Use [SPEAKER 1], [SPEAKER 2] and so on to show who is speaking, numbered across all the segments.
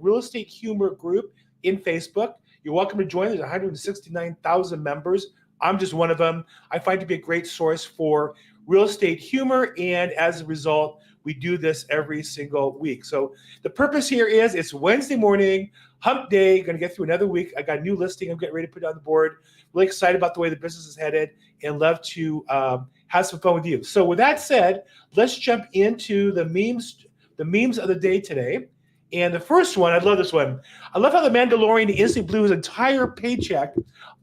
[SPEAKER 1] Real Estate Humor group in Facebook. You're welcome to join. There's 169,000 members. I'm just one of them. I find it to be a great source for real estate humor, and as a result, we do this every single week. So the purpose here is it's Wednesday morning, hump day, going to get through another week. I got a new listing I'm getting ready to put on the board. Really excited about the way the business is headed and love to have some fun with you. So with that said, let's jump into the memes of the day today. And the first one, I love this one. I love how the Mandalorian instantly blew his entire paycheck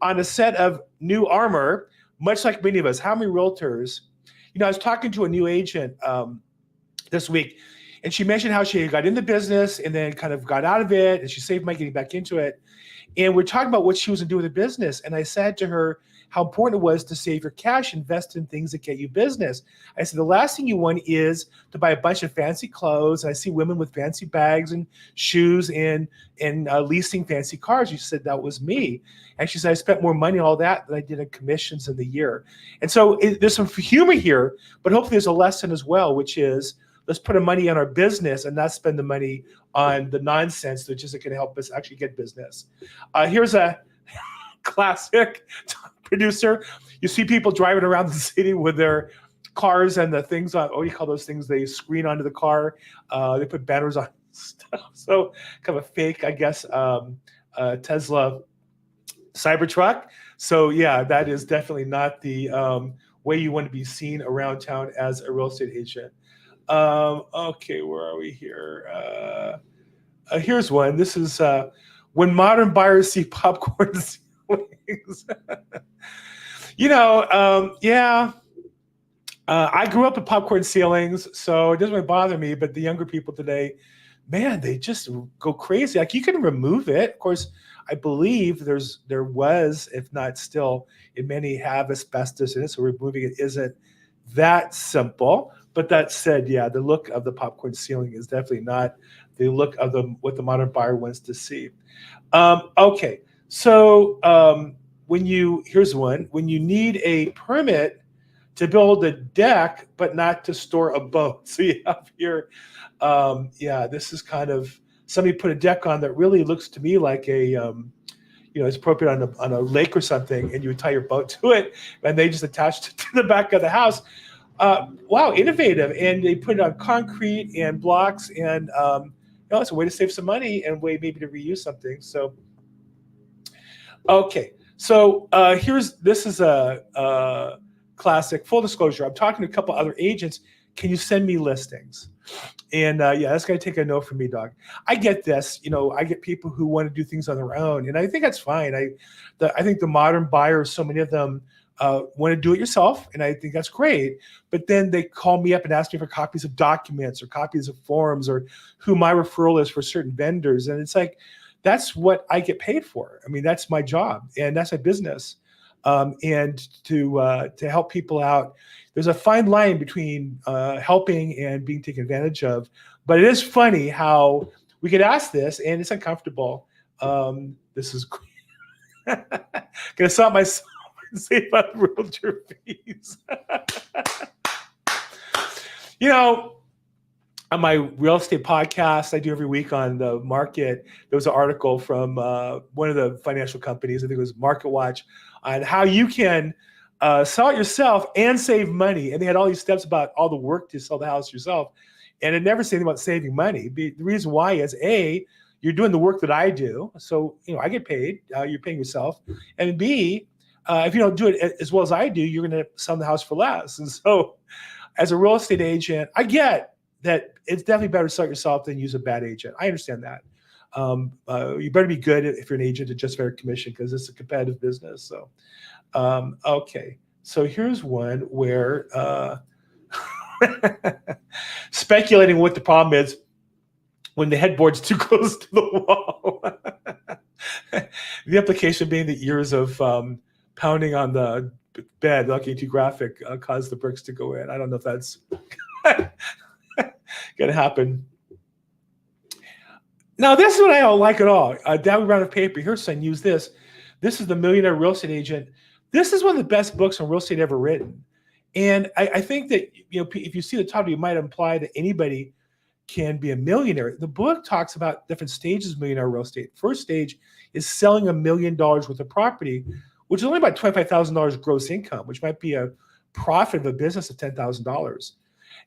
[SPEAKER 1] on a set of new armor, much like many of us. How many realtors? I was talking to a new agent this week, and she mentioned how she got into business and then kind of got out of it, and she saved money getting back into it. And we're talking about what she was going to do with the business. And I said to her how important it was to save your cash, invest in things that get you business. I said, the last thing you want is to buy a bunch of fancy clothes. And I see women with fancy bags and shoes and leasing fancy cars. She said, that was me. And she said, I spent more money on all that than I did in commissions in the year. And so there's some humor here, but hopefully there's a lesson as well, which is let's put our money on our business and not spend the money on the nonsense which isn't going to help us actually get business. Here's a classic producer. You see people driving around the city with their cars and the things on, what do you call those things? They screen onto the car. They put banners on stuff. So kind of a fake, I guess, Tesla Cybertruck. So yeah, that is definitely not the way you want to be seen around town as a real estate agent. Okay, where are we here? Here's one. This is when modern buyers see popcorn ceilings. I grew up with popcorn ceilings, so it doesn't really bother me. But the younger people today, man, they just go crazy. Like, you can remove it. Of course, I believe there was, if not still, and many have asbestos in it, so removing it isn't that simple. But that said, yeah, the look of the popcorn ceiling is definitely not the look of what the modern buyer wants to see. Okay, so here's one. When you need a permit to build a deck, but not to store a boat. So you have here, this is kind of, somebody put a deck on that really looks to me like it's appropriate on a lake or something, and you would tie your boat to it, and they just attached it to the back of the house. Wow, innovative. And they put it on concrete and blocks, and it's a way to save some money and a way maybe to reuse something. So, okay. So this is a classic. Full disclosure, I'm talking to a couple other agents. Can you send me listings? And that's going to take a no from me, dog. I get this. I get people who want to do things on their own, and I think that's fine. I think the modern buyers, so many of them want to do it yourself, and I think that's great. But then they call me up and ask me for copies of documents or copies of forms or who my referral is for certain vendors. And it's like, that's what I get paid for. I mean, that's my job, and that's my business. And to help people out, there's a fine line between helping and being taken advantage of. But it is funny how we get asked this, and it's uncomfortable. This is gonna stop myself and say about realtor fees. On my real estate podcast I do every week on the market, there was an article from one of the financial companies, I think it was Market Watch, on how you can sell it yourself and save money. And they had all these steps about all the work to sell the house yourself. And it never said anything about saving money. The reason why is, A, you're doing the work that I do. So, I get paid. You're paying yourself. And B, if you don't do it as well as I do, you're going to sell the house for less. And so as a real estate agent, I get that it's definitely better to sell it yourself than use a bad agent. I understand that. You better be good if you're an agent to justify commission, because it's a competitive business. So, okay. So here's one where speculating what the problem is when the headboard's too close to the wall. The implication being the years of pounding on the bed, not getting too graphic, caused the bricks to go in. I don't know if that's going to happen. Now, this is what I don't like at all. Down round of paper. Here's son, use this. This is The Millionaire Real Estate Agent. This is one of the best books on real estate ever written. And I think that, if you see the title, you might imply that anybody can be a millionaire. The book talks about different stages of millionaire real estate. First stage is selling $1 million worth of property, which is only about $25,000 gross income, which might be a profit of a business of $10,000.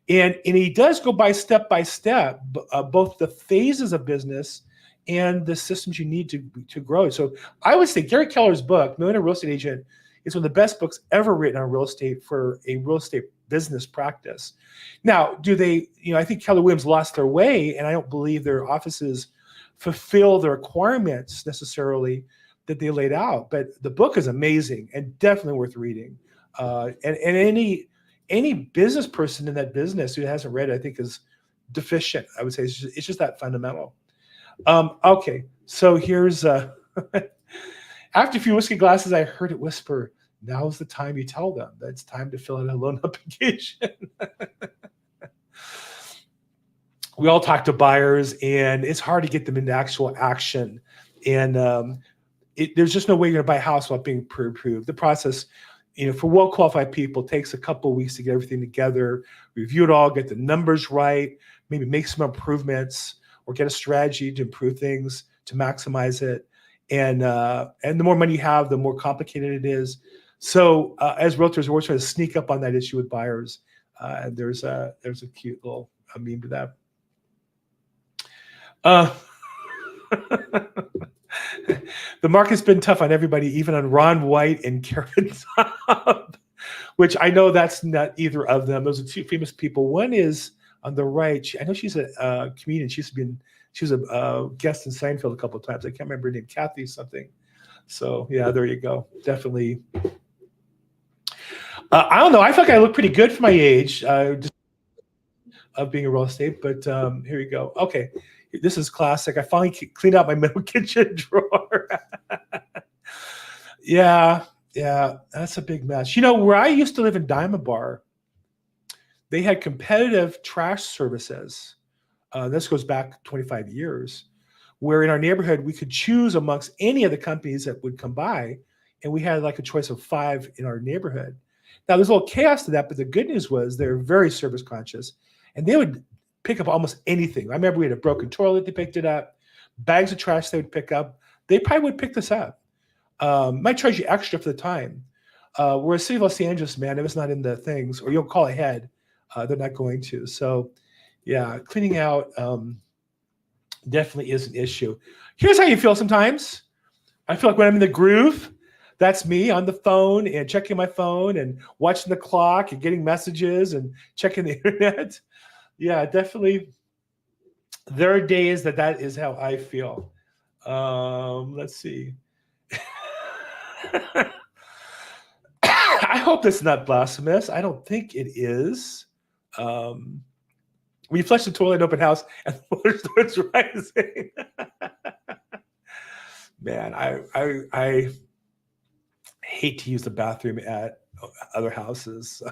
[SPEAKER 1] And he does go by step, both the phases of business and the systems you need to grow. So I would say Gary Keller's book, Millionaire Real Estate Agent, is one of the best books ever written on real estate for a real estate business practice. Now, do they, I think Keller Williams lost their way, and I don't believe their offices fulfill the requirements necessarily that they laid out. But the book is amazing and definitely worth reading. And any business person in that business who hasn't read it, I think, is deficient. I would say it's just that fundamental. Okay, so here's after a few whiskey glasses, I heard it whisper, "Now's the time you tell them that it's time to fill out a loan application." We all talk to buyers, and it's hard to get them into actual action. And there's just no way you're going to buy a house without being pre-approved. The process, for well-qualified people, takes a couple of weeks to get everything together, review it all, get the numbers right, maybe make some improvements, or get a strategy to improve things, to maximize it. And the more money you have, the more complicated it is. So as realtors, we're trying to sneak up on that issue with buyers. And there's a cute little meme to that. The market's been tough on everybody, even on Ron White and Karen Top, which I know that's not either of them. Those are two famous people. One is on the right. I know she's a comedian. She was a guest in Seinfeld a couple of times. I can't remember her name, Kathy something. So yeah, there you go. Definitely. I don't know. I feel like I look pretty good for my age, just of being in real estate. But here you go. Okay, this is classic. I finally cleaned out my middle kitchen drawer. Yeah, that's a big mess. Where I used to live in Diamond Bar, they had competitive trash services. This goes back 25 years, where in our neighborhood, we could choose amongst any of the companies that would come by, and we had like a choice of 5 in our neighborhood. Now, there's a little chaos to that, but the good news was they're very service conscious, and they would pick up almost anything. I remember we had a broken toilet, they picked it up, bags of trash they would pick up. They probably would pick this up. Might charge you extra for the time. Whereas City of Los Angeles, man, if it's not in the things, or you'll call ahead, they're not going to. So yeah, cleaning out definitely is an issue. Here's how you feel sometimes. I feel like when I'm in the groove, that's me on the phone and checking my phone and watching the clock and getting messages and checking the internet. Yeah, definitely. There are days that is how I feel. Let's see. I hope that's not blasphemous. I don't think it is. When you flush the toilet in open house and the water starts rising. Man, I hate to use the bathroom at other houses.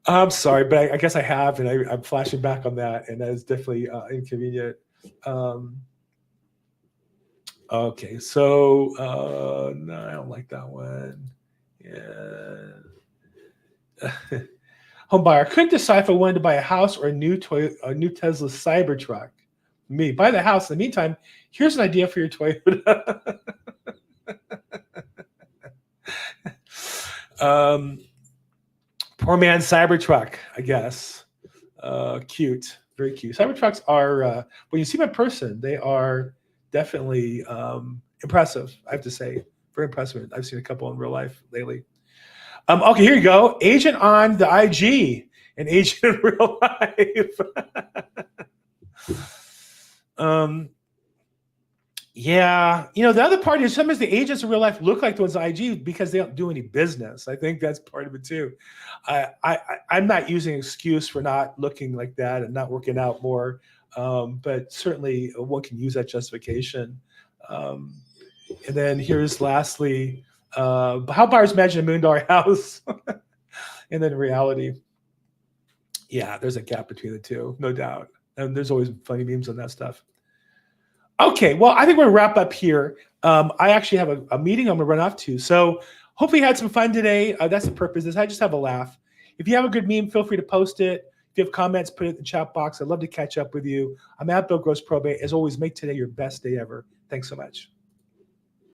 [SPEAKER 1] I'm sorry, but I guess I have, and I'm flashing back on that, and that is definitely inconvenient. Okay, so no, I don't like that one. Yeah. Home buyer couldn't decide if I wanted to buy a house or a new Tesla Cybertruck. Me, buy the house. In the meantime, here's an idea for your Toyota. Poor man's Cybertruck, I guess. Cute, very cute. Cybertrucks are, when you see them in person, they are definitely impressive, I have to say. Very impressive. I've seen a couple in real life lately. Okay, here you go. Agent on the IG and agent in real life. Yeah, the other part is sometimes the agents in real life look like the ones on IG because they don't do any business. I think that's part of it too. I'm not using an excuse for not looking like that and not working out more, but certainly one can use that justification. And then here's lastly, how buyers imagine $1 million house, and then reality. Yeah, there's a gap between the two, no doubt. And there's always funny memes on that stuff. Okay, well, I think we're going to wrap up here. I actually have a meeting I'm going to run off to. So hopefully you had some fun today. That's the purpose of this. I just have a laugh. If you have a good meme, feel free to post it. If you have comments, put it in the chat box. I'd love to catch up with you. I'm at Bill Gross Probate. As always, make today your best day ever. Thanks so much.